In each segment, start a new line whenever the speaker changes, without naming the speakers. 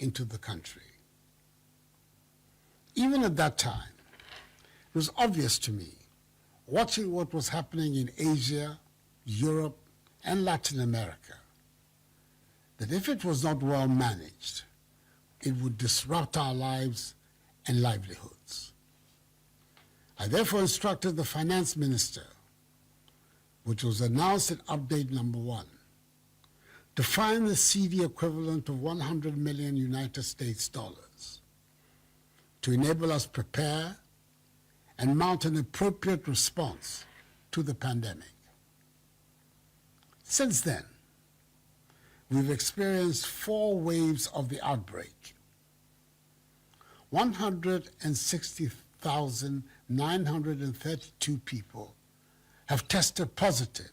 into the country. Even at that time, it was obvious to me, watching what was happening in Asia, Europe, and Latin America, that if it was not well managed, it would disrupt our lives and livelihoods. I therefore instructed the finance minister, which was announced in update number 1, to find the CD equivalent of 100 million United States dollars to enable us prepare and mount an appropriate response to the pandemic. Since then, we've experienced 4 waves of the outbreak. 160,932 people have tested positive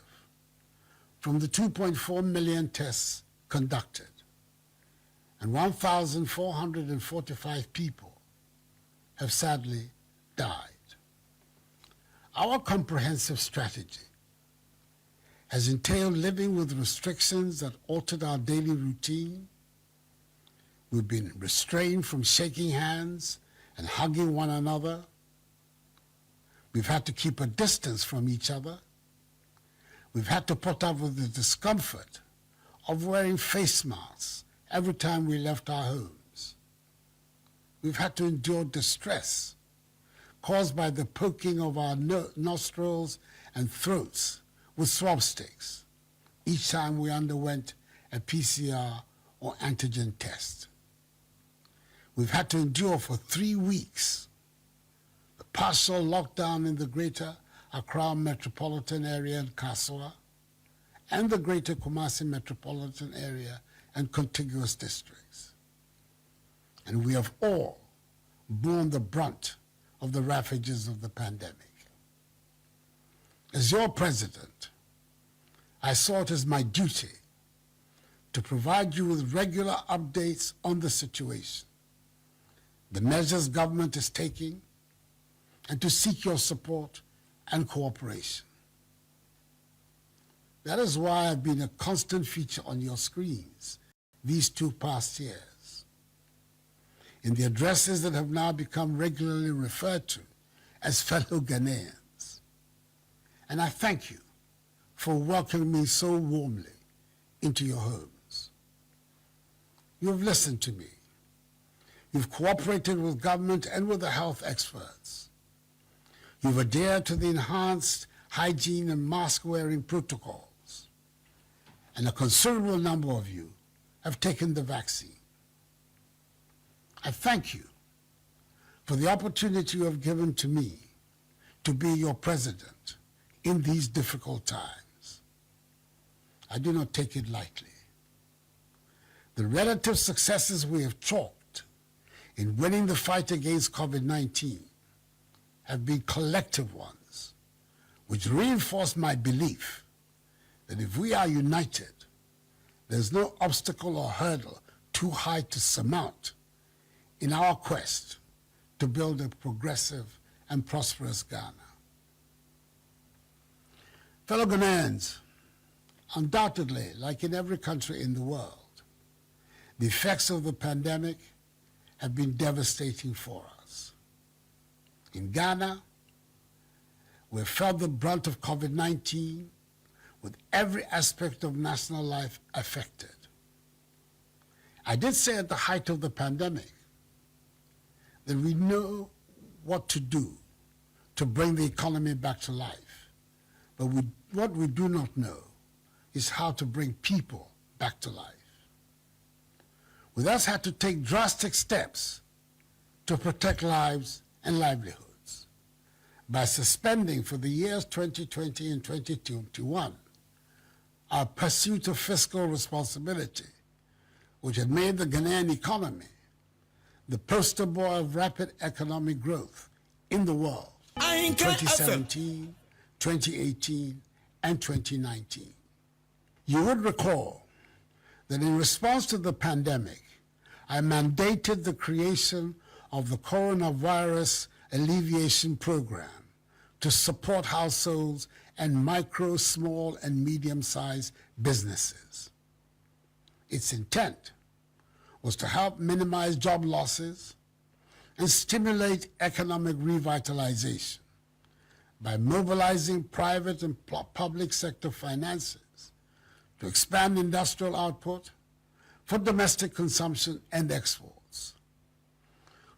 from the 2.4 million tests conducted, and 1,445 people have sadly died. Our comprehensive strategy has entailed living with restrictions that altered our daily routine. We've been restrained from shaking hands and hugging one another. We've had to keep a distance from each other. We've had to put up with the discomfort of wearing face masks every time we left our homes. We've had to endure distress caused by the poking of our nostrils and throats with swab sticks each time we underwent a PCR or antigen test. We've had to endure for 3 weeks the partial lockdown in the greater Accra metropolitan area and Kaseibo, and the greater Kumasi metropolitan area and contiguous districts. And we have all borne the brunt of the ravages of the pandemic. As your president, I saw it as my duty to provide you with regular updates on the situation, the measures government is taking, and to seek your support and cooperation. That is why I've been a constant feature on your screens these 2 past years, in the addresses that have now become regularly referred to as fellow Ghanaians. And I thank you for welcoming me so warmly into your homes. You have listened to me. You've cooperated with government and with the health experts. You've adhered to the enhanced hygiene and mask-wearing protocols, and a considerable number of you have taken the vaccine. I thank you for the opportunity you have given to me to be your president in these difficult times. I do not take it lightly. The relative successes we have chalked in winning the fight against COVID-19 have been collective ones, which reinforce my belief that if we are united, there's no obstacle or hurdle too high to surmount in our quest to build a progressive and prosperous Ghana. Fellow Ghanaians, undoubtedly, like in every country in the world, the effects of the pandemic have been devastating for us. In Ghana, we've felt the brunt of COVID-19 with every aspect of national life affected. I did say at the height of the pandemic that we know what to do to bring the economy back to life, but what we do not know is how to bring people back to life. We thus had to take drastic steps to protect lives and livelihoods by suspending for the years 2020 and 2021 our pursuit of fiscal responsibility, which had made the Ghanaian economy the poster boy of rapid economic growth in the world in 2017, 2018, and 2019. You would recall that in response to the pandemic, I mandated the creation of the Coronavirus Alleviation Program to support households and micro, small, and medium-sized businesses. Its intent was to help minimize job losses and stimulate economic revitalization by mobilizing private and public sector finances to expand industrial output for domestic consumption and exports.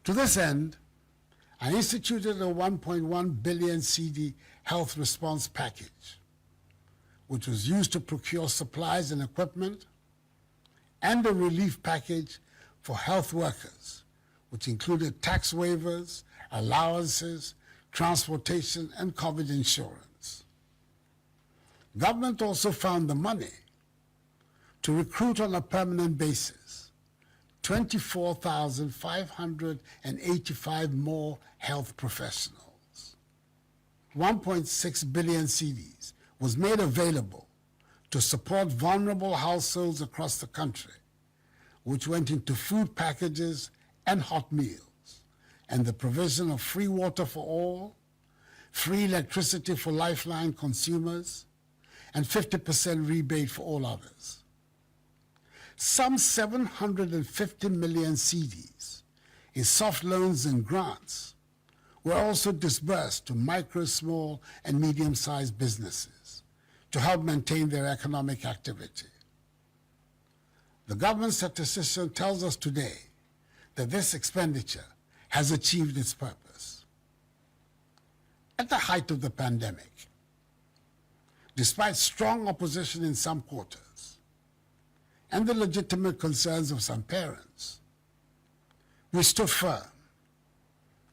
To this end, I instituted a 1.1 billion CD health response package, which was used to procure supplies and equipment, and a relief package for health workers, which included tax waivers, allowances, transportation, and COVID insurance. Government also found the money to recruit on a permanent basis 24,585 more health professionals. 1.6 billion CDs was made available to support vulnerable households across the country, which went into food packages and hot meals, and the provision of free water for all, free electricity for lifeline consumers, and 50% rebate for all others. Some 750 million CDs in soft loans and grants were also disbursed to micro, small, and medium-sized businesses to help maintain their economic activity. The government statistician tells us today that this expenditure has achieved its purpose. At the height of the pandemic, despite strong opposition in some quarters and the legitimate concerns of some parents, we stood firm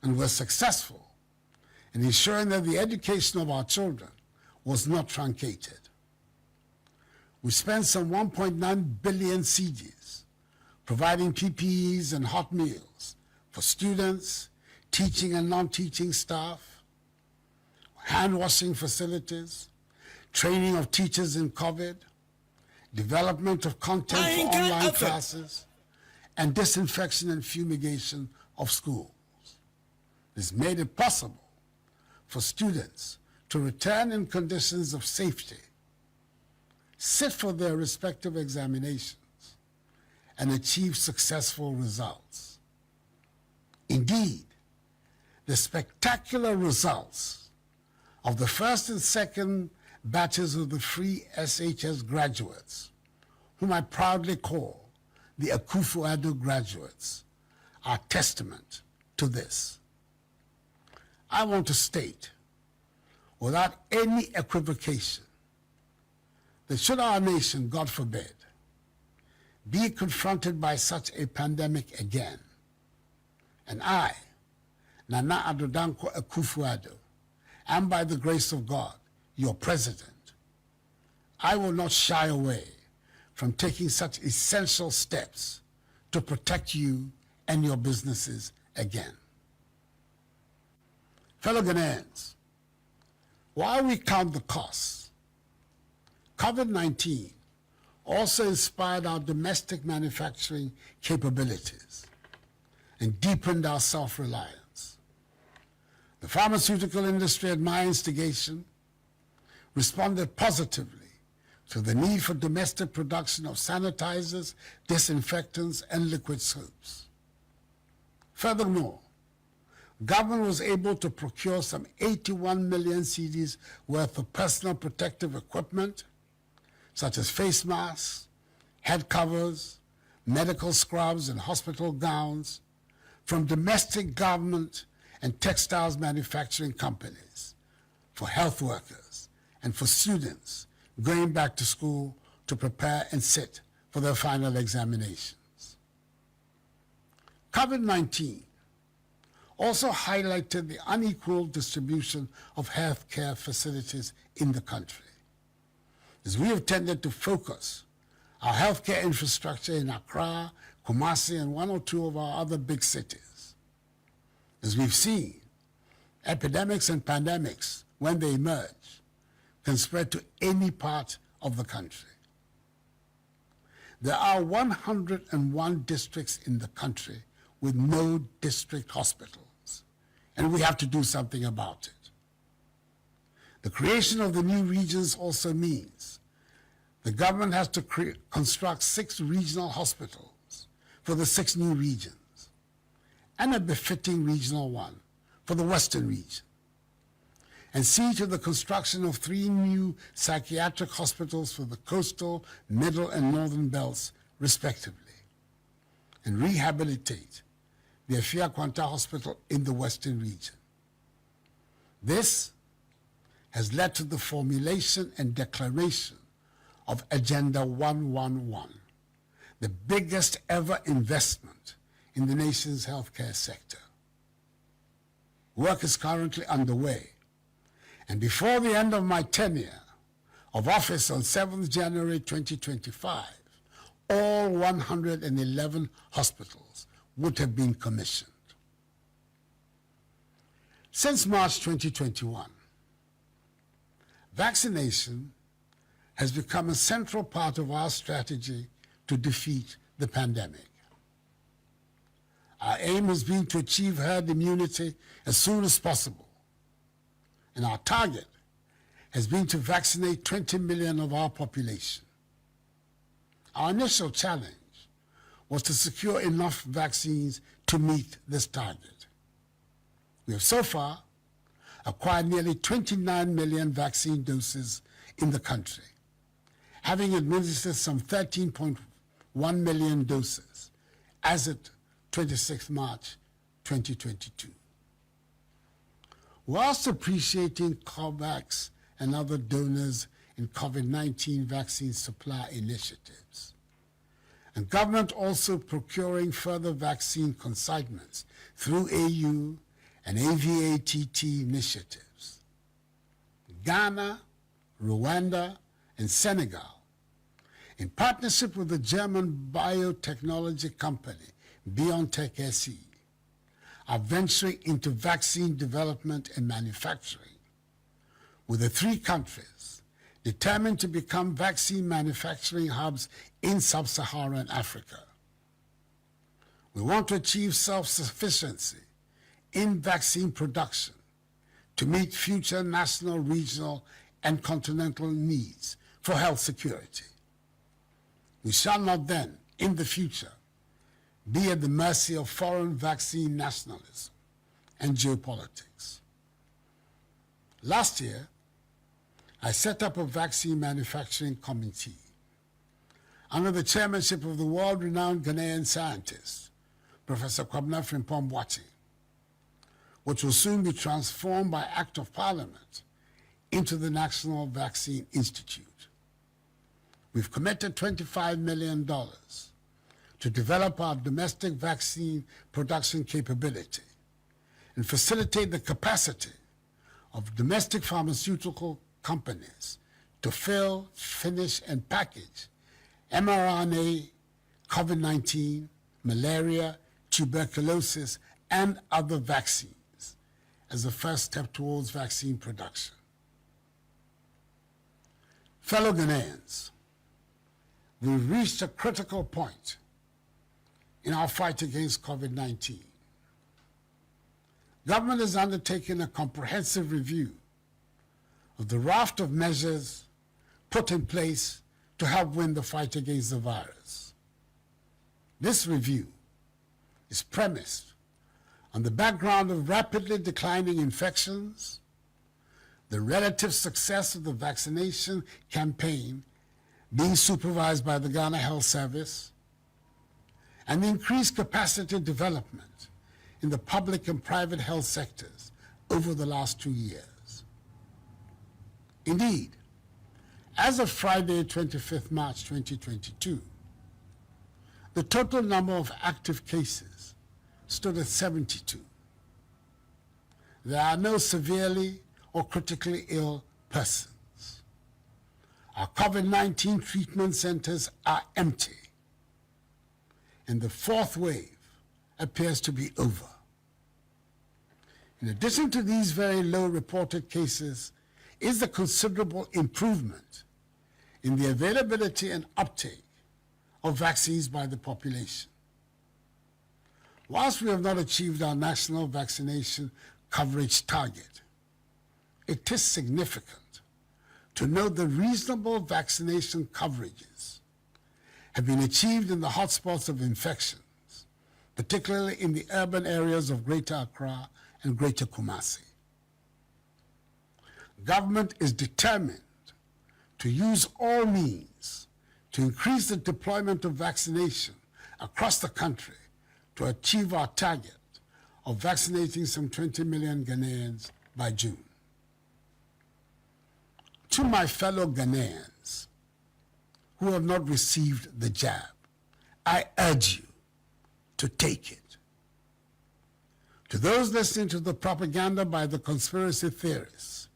and were successful in ensuring that the education of our children was not truncated. We spent some 1.9 billion CDs providing PPEs and hot meals for students, teaching and non-teaching staff, hand-washing facilities, training of teachers in COVID, development of content for online classes, and disinfection and fumigation of schools. This made it possible for students to return in conditions of safety, sit for their respective examinations, and achieve successful results. Indeed, the spectacular results of the first and second batches of the free SHS graduates, whom I proudly call the Akufo-Addo graduates, are testament to this. I want to state, without any equivocation, that should our nation, God forbid, be confronted by such a pandemic again, and I, Nana Addo Dankwa Akufo-Addo, am by the grace of God, your president, I will not shy away from taking such essential steps to protect you and your businesses again. Fellow Ghanaians, while we count the costs, COVID-19 also inspired our domestic manufacturing capabilities and deepened our self-reliance. The pharmaceutical industry, at my instigation, responded positively to the need for domestic production of sanitizers, disinfectants, and liquid soaps. Furthermore, government was able to procure some 81 million CDs worth of personal protective equipment, such as face masks, head covers, medical scrubs, and hospital gowns from domestic government and textiles manufacturing companies for health workers and for students going back to school to prepare and sit for their final examinations. COVID-19 also highlighted the unequal distribution of healthcare facilities in the country, as we have tended to focus our healthcare infrastructure in Accra, Kumasi, and one or two of our other big cities. As we've seen, epidemics and pandemics, when they emerge, can spread to any part of the country. There are 101 districts in the country with no district hospitals, and we have to do something about it. The creation of the new regions also means the government has to construct 6 regional hospitals for the 6 new regions, and a befitting regional one for the Western region, and see to the construction of 3 new psychiatric hospitals for the coastal, middle, and northern belts, respectively, and rehabilitate the Afia Kwanta Hospital in the Western region. This has led to the formulation and declaration of Agenda 111, the biggest ever investment in the nation's healthcare sector. Work is currently underway, and before the end of my tenure of office on 7th January 2025, all 111 hospitals would have been commissioned. Since March 2021, vaccination has become a central part of our strategy to defeat the pandemic. Our aim has been to achieve herd immunity as soon as possible, and our target has been to vaccinate 20 million of our population. Our initial challenge was to secure enough vaccines to meet this target. We have so far acquired nearly 29 million vaccine doses in the country, having administered some 13.1 million doses as of 26 March 2022. Whilst appreciating COVAX and other donors in COVID-19 vaccine supply initiatives, and government also procuring further vaccine consignments through AU and AVATT initiatives, Ghana, Rwanda, and Senegal, in partnership with the German biotechnology company BioNTech SE, are venturing into vaccine development and manufacturing, with the 3 countries determined to become vaccine manufacturing hubs in sub-Saharan Africa. We want to achieve self-sufficiency in vaccine production to meet future national, regional, and continental needs for health security. We shall not then, in the future, be at the mercy of foreign vaccine nationalism and geopolitics. Last year, I set up a vaccine manufacturing committee under the chairmanship of the world-renowned Ghanaian scientist, Professor Kwabena Frimpong-Boakye, which will soon be transformed by Act of Parliament into the National Vaccine Institute. We've committed $25 million to develop our domestic vaccine production capability and facilitate the capacity of domestic pharmaceutical companies to fill, finish, and package mRNA, COVID-19, malaria, tuberculosis, and other vaccines as a first step towards vaccine production. Fellow Ghanaians, we've reached a critical point in our fight against COVID-19. Government has undertaken a comprehensive review of the raft of measures put in place to help win the fight against the virus. This review is premised on the background of rapidly declining infections, the relative success of the vaccination campaign being supervised by the Ghana Health Service, and the increased capacity development in the public and private health sectors over the last 2 years. Indeed, as of Friday, 25th March 2022, the total number of active cases stood at 72. There are no severely or critically ill persons. Our COVID-19 treatment centers are empty, and the 4th wave appears to be over. In addition to these very low reported cases, is the considerable improvement in the availability and uptake of vaccines by the population. Whilst we have not achieved our national vaccination coverage target, it is significant to note the reasonable vaccination coverages have been achieved in the hotspots of infections particularly in the urban areas of Greater Accra and Greater Kumasi. Government is determined to use all means to increase the deployment of vaccination across the country to achieve our target of vaccinating some 20 million Ghanaians by June. To my fellow Ghanaians who have not received the jab, I urge you to take it. To those listening to the propaganda by the conspiracy theorists,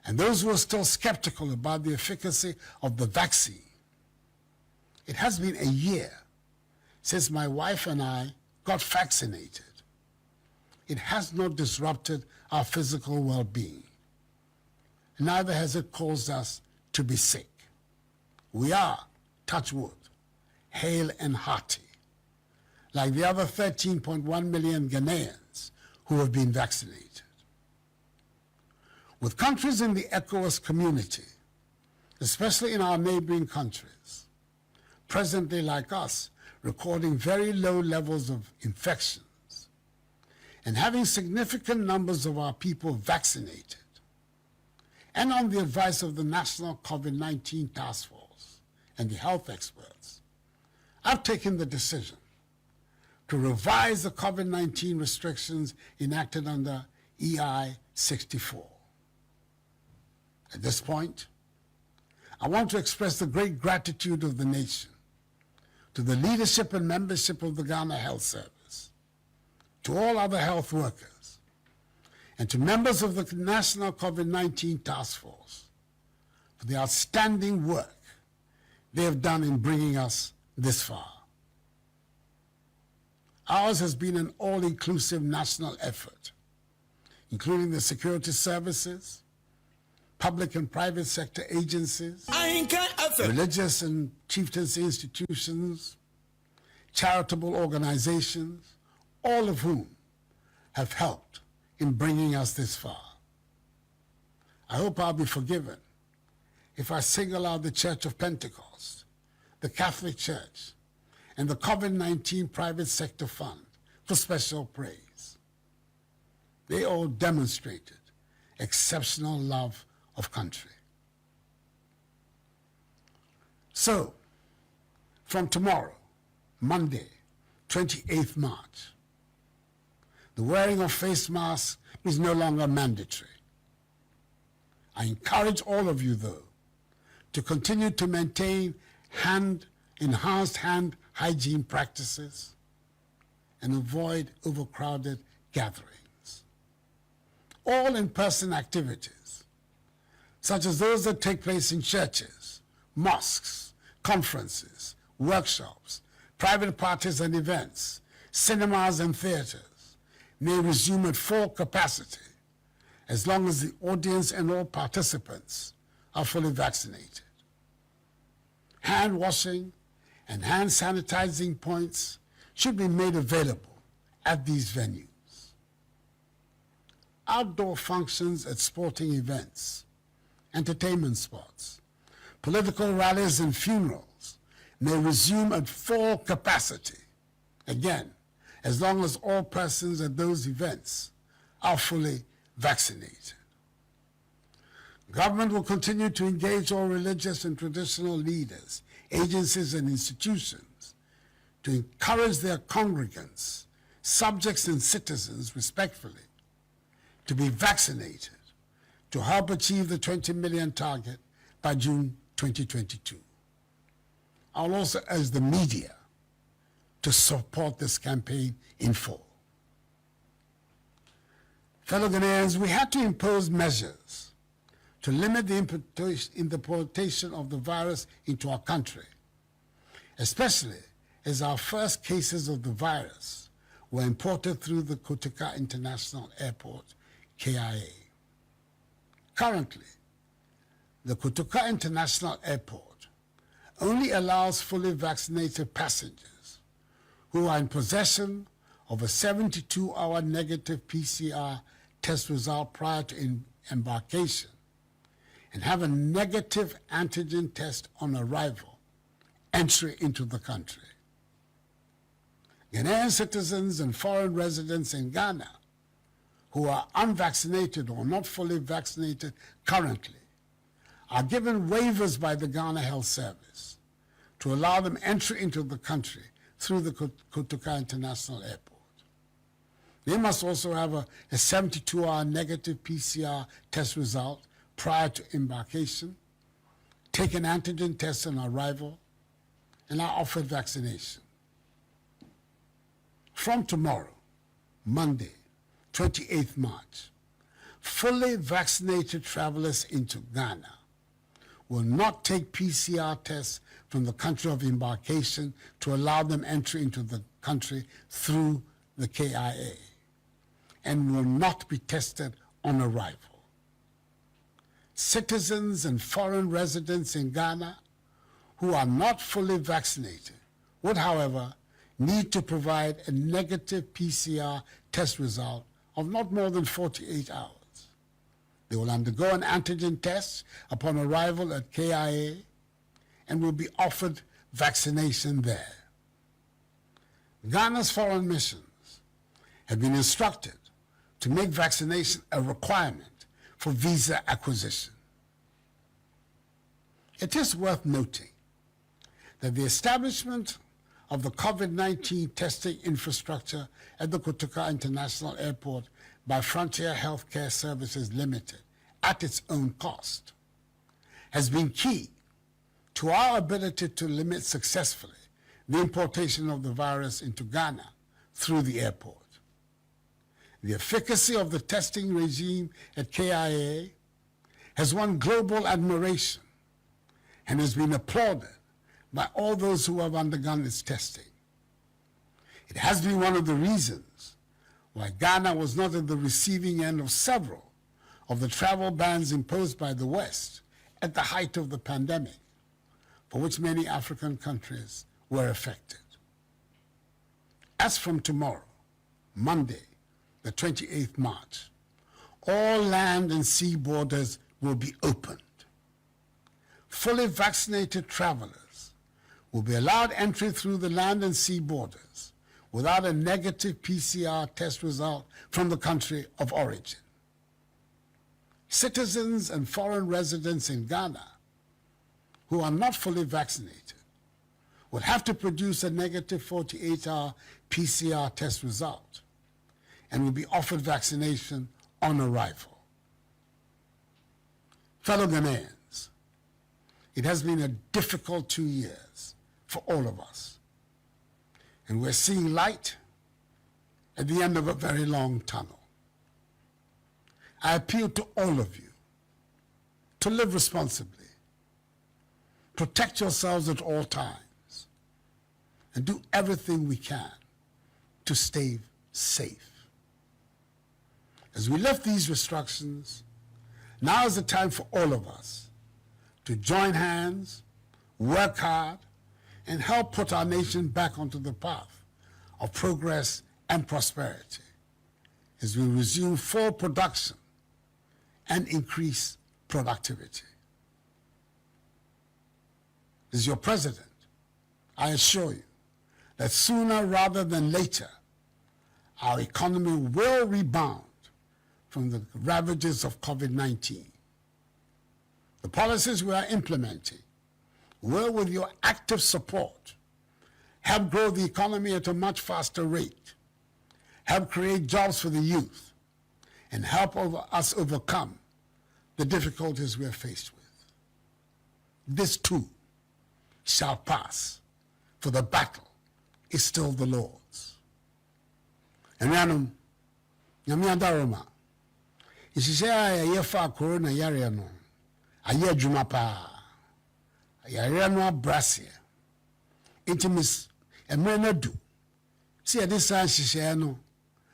and those who are still skeptical about the efficacy of the vaccine, it has been a year since my wife and I got vaccinated. It has not disrupted our physical well-being. Neither has it caused us to be sick. We are, touch wood, hale and hearty, like the other 13.1 million Ghanaians who have been vaccinated. With countries in the ECOWAS community, especially in our neighboring countries, presently like us, recording very low levels of infections, and having significant numbers of our people vaccinated, and on the advice of the National COVID-19 Task Force and the health experts, I've taken the decision to revise the COVID-19 restrictions enacted under EI 64. At this point, I want to express the great gratitude of the nation to the leadership and membership of the Ghana Health Service, to all other health workers, and to members of the National COVID-19 Task Force for the outstanding work they have done in bringing us this far. Ours has been an all-inclusive national effort, including the security services, public and private sector agencies, religious and chieftaincy institutions, charitable organizations, all of whom have helped in bringing us this far. I hope I'll be forgiven if I single out the Church of Pentecost, the Catholic Church, and the COVID-19 Private Sector Fund for special praise. They all demonstrated exceptional love of country. So, from tomorrow, Monday, 28th March, the wearing of face masks is no longer mandatory. I encourage all of you, though, to continue to maintain enhanced hand hygiene practices and avoid overcrowded gatherings. All in-person activities, such as those that take place in churches, mosques, conferences, workshops, private parties and events, cinemas and theaters, may resume at full capacity as long as the audience and all participants are fully vaccinated. Hand washing and hand sanitizing points should be made available at these venues. Outdoor functions at sporting events, entertainment spots, political rallies and funerals may resume at full capacity, again, as long as all persons at those events are fully vaccinated. Government will continue to engage all religious and traditional leaders, agencies and institutions to encourage their congregants, subjects and citizens respectfully to be vaccinated to help achieve the 20 million target by June 2022. I'll also urge the media to support this campaign in full. Fellow Ghanaians, we had to impose measures to limit the importation of the virus into our country, especially as our first cases of the virus were imported through the Kotoka International Airport, KIA. Currently, the Kotoka International Airport only allows fully vaccinated passengers who are in possession of a 72-hour negative PCR test result prior to embarkation and have a negative antigen test on arrival, entry into the country. Ghanaian citizens and foreign residents in Ghana who are unvaccinated or not fully vaccinated currently are given waivers by the Ghana Health Service to allow them entry into the country through the Kotoka International Airport. They must also have a 72-hour negative PCR test result prior to embarkation, take an antigen test on arrival, and are offered vaccination. From tomorrow, Monday, 28th March, fully vaccinated travelers into Ghana will not take PCR tests from the country of embarkation to allow them entry into the country through the KIA, and will not be tested on arrival. Citizens and foreign residents in Ghana who are not fully vaccinated would, however, need to provide a negative PCR test result of not more than 48 hours. They will undergo an antigen test upon arrival at KIA and will be offered vaccination there. Ghana's foreign missions have been instructed to make vaccination a requirement for visa acquisition. It is worth noting that the establishment of the COVID-19 testing infrastructure at the Kotoka International Airport by Frontier Healthcare Services Limited at its own cost has been key to our ability to limit successfully the importation of the virus into Ghana through the airport. The efficacy of the testing regime at KIA has won global admiration and has been applauded by all those who have undergone its testing. It has been one of the reasons why Ghana was not at the receiving end of several of the travel bans imposed by the West at the height of the pandemic, for which many African countries were affected. As from tomorrow, Monday, the 28th March, all land and sea borders will be opened. Fully vaccinated travelers will be allowed entry through the land and sea borders without a negative PCR test result from the country of origin. Citizens and foreign residents in Ghana who are not fully vaccinated will have to produce a negative 48-hour PCR test result and will be offered vaccination on arrival. Fellow Ghanaians, it has been a difficult 2 years for all of us, and we're seeing light at the end of a very long tunnel. I appeal to all of you to live responsibly, protect yourselves at all times, and do everything we can to stay safe. As we lift these restrictions, now is the time for all of us to join hands, work hard, and help put our nation back onto the path of progress and prosperity as we resume full production and increase productivity. As your president, I assure you that sooner rather than later, our economy will rebound from the ravages of COVID-19. The policies we are implementing will, with your active support, help grow the economy at a much faster rate, help create jobs for the youth, and help us overcome the difficulties we are faced with. This too shall pass, for the battle is still the Lord's. And Ranum, Nyame Adaroma, isise a yefa corona yare no, aye adwuma pa. Yare no abrasia. Intimis emre na du. Si ade san hihye no,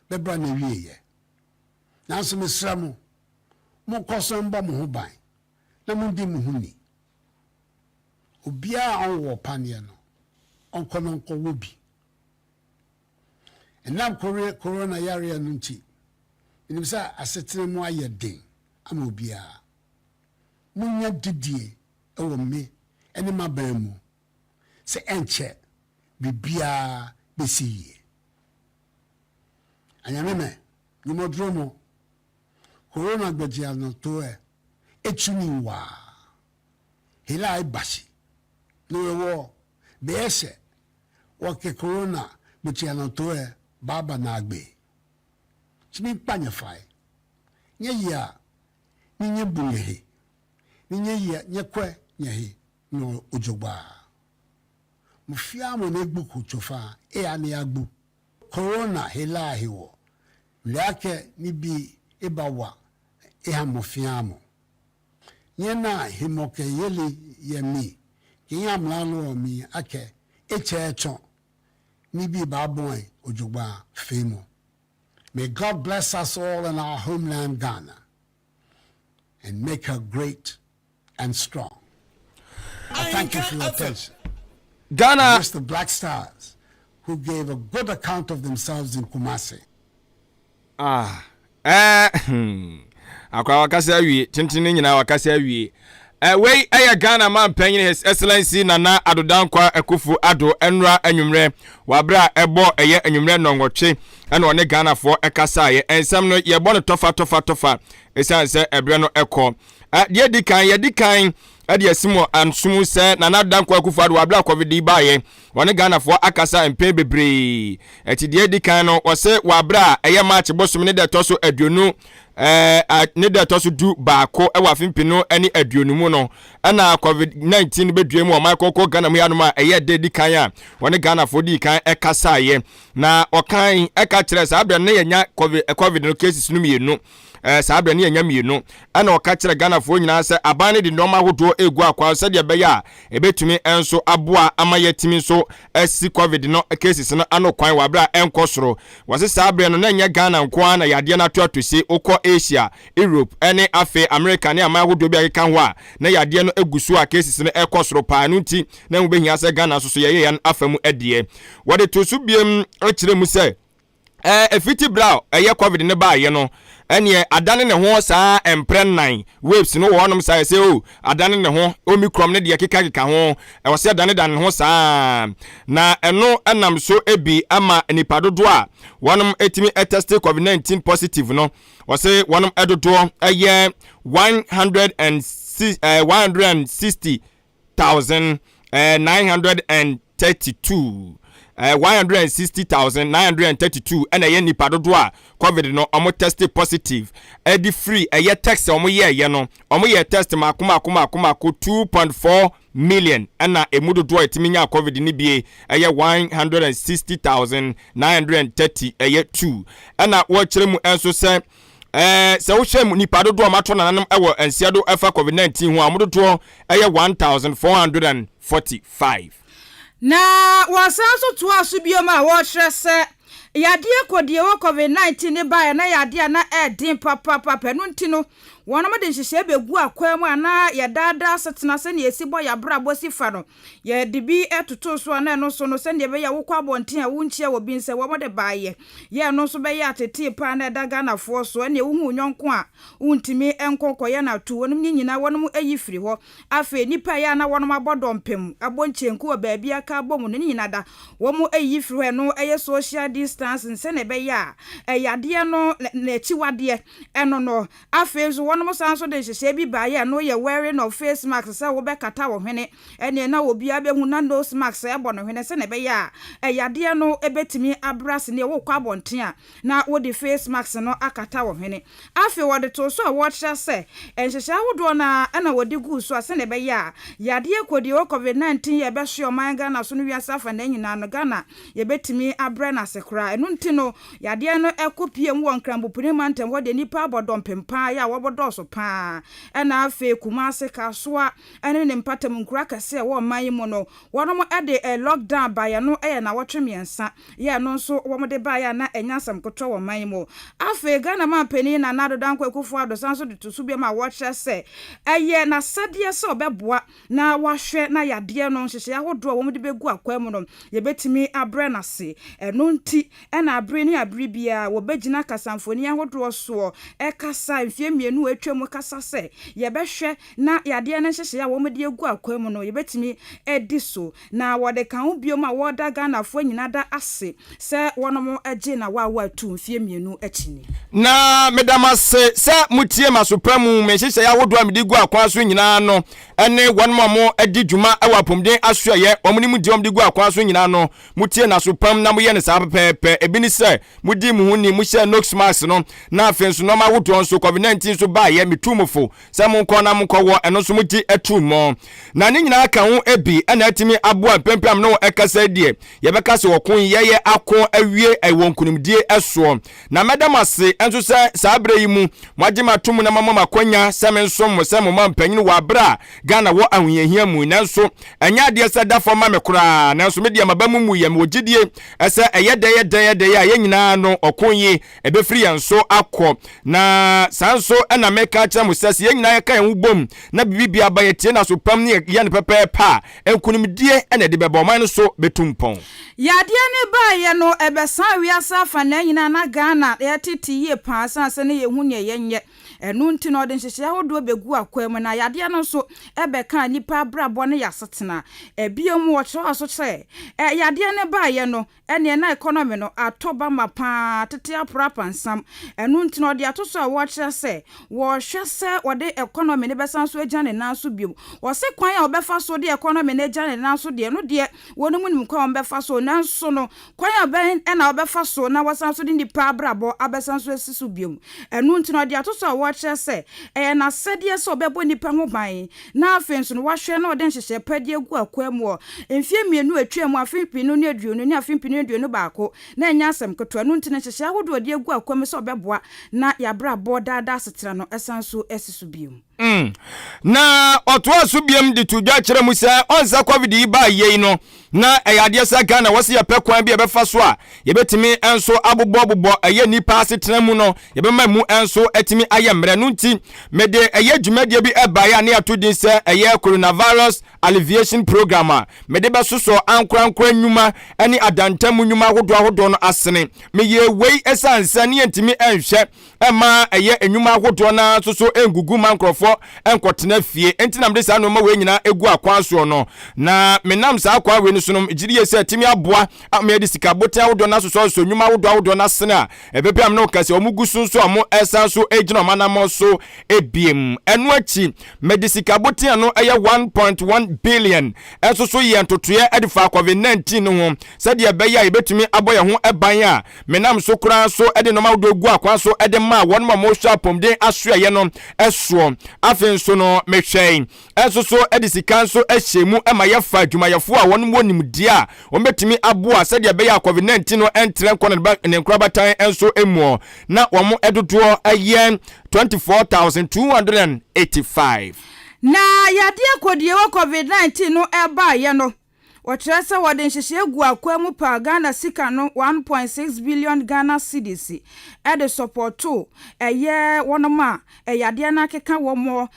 bebra na wieye. Nanso mesra mo, mo koso mba mo ho ban. Na mo di mo ho ni. Obia anwo panie no, onkono nko wo bi. Enam corona yare no nti. Inimsa asetene mo aye den ama obia. Munya didie ewo me ene mabamu se enche bibia besiye. anyame nyumodromo corona gbejia no to etuni wa hila ibashi no wo beese woke corona gbejia no to baba na agbe chimi panyefai nye ninye bulehi ninye nyekwe nyehi no ojogba mufia mo negbu kuchofa ani agbu corona hila hiwo lake nibi ibawa hamofiamo nyena himoke yeli yemi kinyamlalo mi ake echecho nibi babon ojogba femo. May God bless us all in our homeland Ghana and make her great and strong. I thank you for your attention.
Ghana.
It's the Black Stars who gave a good account of themselves in Kumasi.
Akwa wakasi awie tintini nyina wakasi awie wei eya Ghana man panyin His Excellency Nana Adodankwa Akufo Addo enra anwumre wabra ebo eye anwumre nongwotwe ena one Ghana for ekasaaye ensam no ye bo no tofa esanse ebre no ekọ de dikan ade asimo ansum se Nana Adodankwa Akufo Addo wabra covid baaye one Ghana for akasa empe bebre eti de dikan no wose wabra eye match bosom ne de toso aduonu ne de toso du baako e wa fimpino ani aduonu mu no na covid-19 bedue mu o makoko Ghana mu yanoma eye de dikan a one Ghana for dikan ekasaaye na okan eka kire sa abra ne yenya covid no cases no mienu saabra ne yenya mienu ana oka kire Ghana for nyina se aban ne de normal hodo egu akwa se de beya ebetumi enso aboa amayetimi so asi covid no cases no ano kwan wabra enkosoro wase saabra no na nya Ghana nko na yade na toatosi okọ Asia Europe ene afe America ne amahodo bi akeka ho a na yade no egusu a cases no ekosoro pa no nti na hu behia se Ghana so ye yan afamu adie wode to so biem akire mu se efiti bra eye covid ne ba ye no ene adane ne ho saa emprennan waves no wonom saa se o adane ne ho omicron ne de keka ho wo se adane dan ho saa na eno enam so ebi ama nipa dodo a wonom etimi test covid-19 positive no wo se wonom edodo eye 160,932 160,932 and a nipa dodo a covid no omo test positive edi free eye test omo ye no omo ye test makuma 2.4 million and emudo do etimi nya covid ni bie eye 160,930 eye 2 and wo kire mu enso se se wo hwem nipa dodo amato nanam ewo ensiado efa covid-19 ho amodo eye 1,445
na wasanso to asubioma wo hwese yade akodie wo covid-19 ne bae na yade na edin papa penu ntino wonama de hihye begu akwam ana yadada setena se ne esibo ya bra bosi fa no ye de bi etoto so na no so no se ne be ya wo kwa abonten a wunchie wo bi nse wo mo de bae ye no so be ya atete pa na daga na fo so ne wo hu nyonko a untimi enkokọ ye na tu wonum nyina wonum ayi firi ho afa nipa ya na wonum abodompem abonchenku wo ba bia ka bomu ne nyina da wo mu ayi firi ho no eye social distance se ne be ya yade no na chiwade eno no afa zo wonom sanso de hye bi baaye no ye wearing of face mask se wo be kata wo hwene ene na obi abehu na nose mask e bo no hwene se ne be ya yade no ebetimi abras ne wo kwa bonten a na wo de face mask no akata wo hwene afi wo de to so wo hye se enhye ahodo na na wo de gu so se ne be ya yade ekodi wo covid-19 ye be hye oman Ghana so no wiasa fa na nyina no Ghana ye betimi abre na sekra enu ntino yade no ekopiem wo nkrambopuni mantem wo de nipa abodompempa ya wo bodo so pa ena afa Kumasi kasoa ene ne mpatam nkura kase wo man mu no wonom ede lockdown ba ya no na wotwemiensa ya no nso wo de ba ya na enyasam kotwa wo man mu afa Ghana man pani na Adodankwa Akufo Addo sanso de tusu bi ma wo hye se na sadie se obeboa na wahwe na yade no hye ahodo wo de begu akwam no ye betimi abre na se eno nti ena abre ni abre bia wo begina kasamfoni ahodo so kasa mfie mienu atwa mu kasa sɛ yɛbɛhwɛ na yadeɛ no hyehyɛ a wɔn de egu akwan mu no yɛbɛtumi edi so na wɔde kan ho biom a wɔda Ghana fo nyina da ase sɛ wɔnom agye na wa tu mfie mienu akyi
na medamase sɛ mutie masopamu me hyehyɛ ya wodo amede gu akwan so nyina no ene wɔnom mo adi dwuma ɛwɔ apomden asoyɛ wɔn mu di wɔn de gu akwan so nyina no mutie na sopam na moyɛ ne saa pɛpɛ ebi ni sɛ mudi mu hu ni mu hyɛ nox mask no na afenso no ma wodo nso covid-19 so ba yɛ metumofo sɛ mo nkɔ na mo nkɔ wɔ ɛno so mudi etumo na ne nyina ka ho ebi ɛna atimi aboa pempam no ɛkasa die yɛbɛka sɛ wɔkon yɛyɛ akɔ awie ɛwɔ nkunimdie ɛsoɔ na medamase enso sɛ saa bre yi mu moagye matum na mama makwanya sɛ me nso mo sɛ mo mampanyin wɔ abra Ghana wɔ ahoyehia mu nanso anya de sɛ da fo ma me kora nanso me de mabamu mu yɛ me wogidie ɛsɛ ɛyɛ dɛ a yɛnyina no ɔkonyi ɛbɛfiri yɛn so akɔ na sanso ɛna meka kyerɛ mo sɛ yɛnyina yɛka yɛn ubom na bibia ba yɛtie na so pam ne yɛ ne pɛpɛɛpa enkunimdie ɛna de bɛbɔ man no so betumpɔn
yadeɛ ne ba yɛ no ɛbɛsan wiasa fa na nyina na Ghana yɛtete yie paa sanse ne yɛhu ne yɛnyɛ ɛnu nti no de nhyehyɛ ahodo begu akwa mu na yadeɛ no so ɛbɛka nipa brabɔ ne yasetena ebiem wɔ kyerɛ so sɛ yadeɛ ne ba yɛ no ɛne na economy no atoba mapa tete aprapa nsam ɛnu nti no de atoso a wɔkyerɛ sɛ wɔhwɛ sɛ wɔde economy ne bɛsan so agya ne nan so biom wɔse kwan a wɔbɛfa so de economy ne agya ne nan so de no de wɔn mu nim kwan wɔbɛfa so nanso no kwan a bɛn ɛna wɔbɛfa so na wɔsan so de nipa brabɔ abɛsan so asi so biom ɛnu nti no de atoso a wɔkyerɛ sɛ na sɛdeɛ sɛ wɔbɛbɔ nipa ho ban na afenso no wɔhwɛ na ɔde nhyehyɛ pɛde egu akwa mu mfie mienu atwa mu afempinu ne aduonu ne afempinu aduonu baako na enya asɛm ketewa no ntina nhyehyɛ ahodo ɔde egu akwa mu sɛ ɔbɛboa na yabra bɔ dada asetera no ɛsan so asiso biom
na ɔtoa so biam de tudwa kyerɛ mu sɛ ɔnsa covid yi ba yei no na ɛyadeɛ sɛ Ghana wɔse yɛpɛ kwan bi yɛbɛfa so a yɛbɛtumi enso abobɔ ɛyɛ nipa asetena mu no yɛbɛma mu enso atimi ayɛ mmerɛ no nti mede ɛyɛ dwumadie bi ɛbaeɛ a ne ato din sɛ ɛyɛ coronavirus alleviation program a mede bɛsoso ankorankora nnwuma ɛne adantamu nnwuma ahodoɔ no asene meyɛ wei ɛsansa ne yɛntimi ɛnhwɛ ɛma ɛyɛ nnwuma ahodoɔ na soso engugu mankrɔfo enkɔtena fie enti na mede saa no ma we nyina egu akwan so no na menam saa akwan we no so no giri ye sɛ timi aboa me de sika botan wodo na so nnwuma wodo na sene a ebepam no kase omugu so amo ɛsan so egina manam so ebiem ɛno achi me de sika botan no ɛyɛ 1.1 billion ɛso so yɛ ntotoe ɛde fa covid-19 no ho sɛ de ɛbɛyɛ a yebetumi abɔ yɛ ho ɛban a menam so kura so ɛde no ma wodo gu akwan so ɛde ma wɔn ma mo hwa pomden asoɛyɛ no ɛsoɔ afen so no mehwɛn ɛso so ɛde sika so ɛhyɛ mu ɛma yɛfa adwumayɛfo a wɔn mo nimdie a wɔn betumi aboa sɛ de ɛbɛyɛ a covid-19 no ɛntrɛ nkɔ ne nkrabatan ɛnso emu na wɔn ɛdodoɔ ɛyɛ 24,285
na yadeɛ kodie wɔ covid-19 no ɛba yɛ no wɔkyerɛ sɛ wɔde nhyehyɛ gu akwa mu pa Ghana sika no 1.6 billion Ghana cedis ɛde supporto ɛyɛ wɔnoma ɛyadeɛ na keka wɔmɔ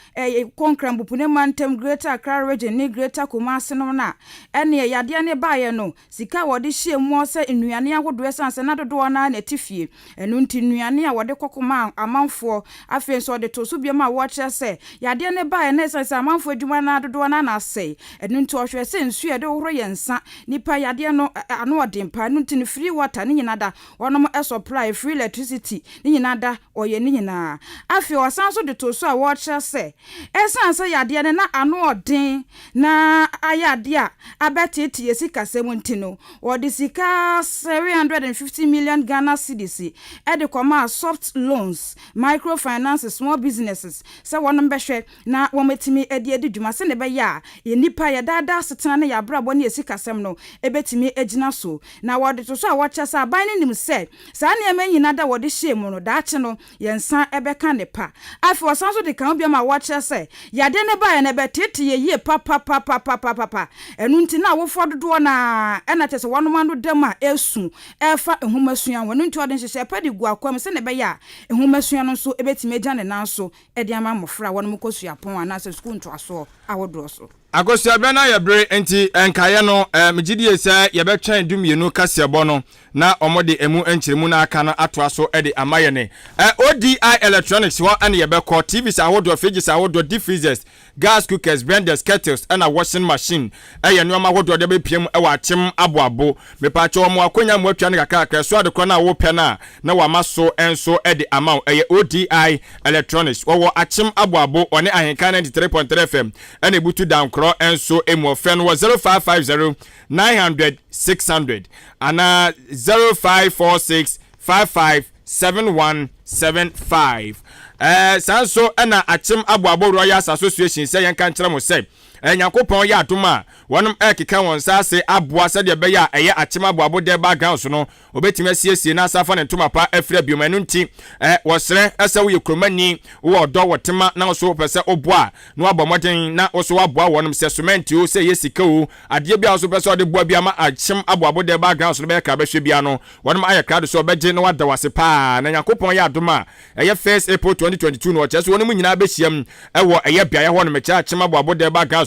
konkran bupune mantem Greater Accra region ne Greater Kumasi no na ɛne ɛyadeɛ ne baayɛ no sika wɔde hyɛ mu sɛ nnuane ahodoɔ sanse na dodoɔ na netifie ɛno nti nnuane a wɔde kokoma amanfoɔ afei so wɔde to so biam a wɔkyerɛ sɛ yadeɛ ne baayɛ na sanse amanfoɔ adwuma na dodoɔ na asɛe ɛno nti ɔhwɛ sɛ nsu ɛde woro yensa nipa yadeɛ no ano ɔden pa no nti free water ne nyina da wɔnom supply free electricity ne nyina da ɔyɛ ne nyina afei ɔsan so de to so a wɔkyerɛ sɛ ɛsan sɛ yadeɛ ne na ano ɔden na ayade a abɛtete yesi kasɛm nti no wɔde sika 750 million Ghana cedis ɛde kɔma soft loans microfinance small businesses sɛ wɔnom bɛhwɛ na wɔmetimi adi dwuma sɛ ne bɛyɛ a yɛ nipa yɛ dada setena ne yabrabɔ ne yesi kasɛm no ebetimi agina so na wɔde to so a wɔkyɛ sɛ aban ne nim sɛ saa ne ema nyina da wɔde hyɛ mu no daakye no yɛnsa ɛbɛka ne pa afi wɔsan so de kan bia ma wɔkyɛ sɛ yade ne ba yɛ ne bɛtete yɛ pa ɛnu nti na wofo dodoɔ na ɛna kyɛ sɛ wɔnom ando dam a esu ɛfa ehumasua wɔn nti ɔde nhyehyɛ pa de gu akwam sɛ ne bɛyɛ a ehumasua no so ebetimi agya ne nan so ɛde ama mmɔfra wɔnom kɔsua pon anasɛ skul ntoaso ahodoɔ so
Agosia bena ya bre enti enkaye no megidie se ye be twen dumienu Kaseibo no na omode emu enchiremu na aka no atoa so de amaye ne ODI electronics ho ane ye be call TVs ahodo fridges ahodo deep freezers gas cookers blenders kettles and a washing machine ye nneoma ahodo de be piem wa achim aboabo me pa cho mo akonya mo atwa ne kakaka so ade kro na wo pe na wa maso enso de amaw ye ODI electronics wo achim aboabo one ahenka 93.3 FM ane butu down enso emu friend was 0550 900 600 and 0546 557175 sanso ena achim aboabo royals association say yan kan kire mo say Yankopon ya adoma wonum ekeka won sase aboa se de be ya eye achim aboabo de background so no obetime asiesie na asafa ne ntoma pa afra biomanu nti wosere ese wo yekromani wo odo wotema na so pese oboa no abomoden na so aboa wonum se cement o se yesika o ade bia so pese ode boa bia ma achim aboabo de background so be ka be hwe bia no wonum ayekra so beje no wada wase pa na Yankopon ya adoma eye 1st April 2022 no chese wonum nyina be hyiam ewo eye bia ye ho no mecha achim aboabo de background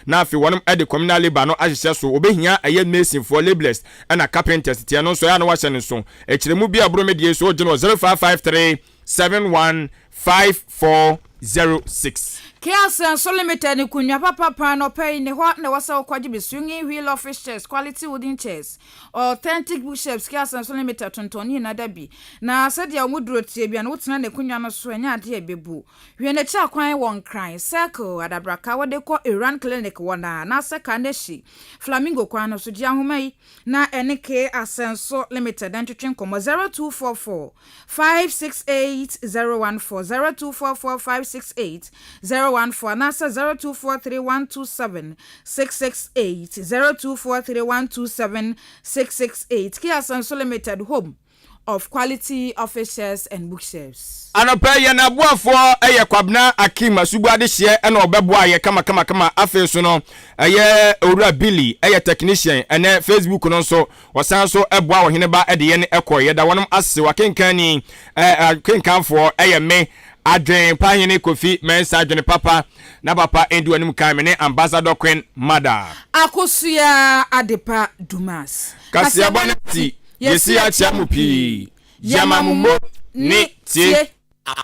na afi wonum ede communal labor no ahyehyɛ so obehia eye mason for labelers and carpenters tie no so ya no wa hyɛ ne so ekiremu bia bro medie so ogye no 0553 715406
Kaseibo Limited ni kunwa papa no pay ne ho na wasa okwaje besungi wheel office chairs quality wooden chairs authentic bookshelves Kaseibo Limited tontoni na dabi na sadia omuduro tie bia na wotena ne kunwa no so anya ade ebebu hwe na cha kwan won kran circle adabraka wode ko Iran clinic wona na seka neshi flamingo kwan no so dia homai na NK Kaseibo Limited entwetwen komo 0244 568 014 0244 568 014 nasa 0243127668 0243127668 Kaseibo Limited home of quality officers and bookshelves.
Anopa ye na boafo eye kwabna akima subuade hye na obeboa ye kama afi so no eye owura Billy eye technician ene Facebook no so wasan so eboa wo hene ba ede ye ne ekoye da wonom ase wakenkani kenkanfo eye me adwen pahene Kofi mensa adwen papa na papa endu anim kan me ne ambassador Queen Mada
Akosua Adepa Dumas
Kaseibo ti yesi achamupi yamamumo ni tie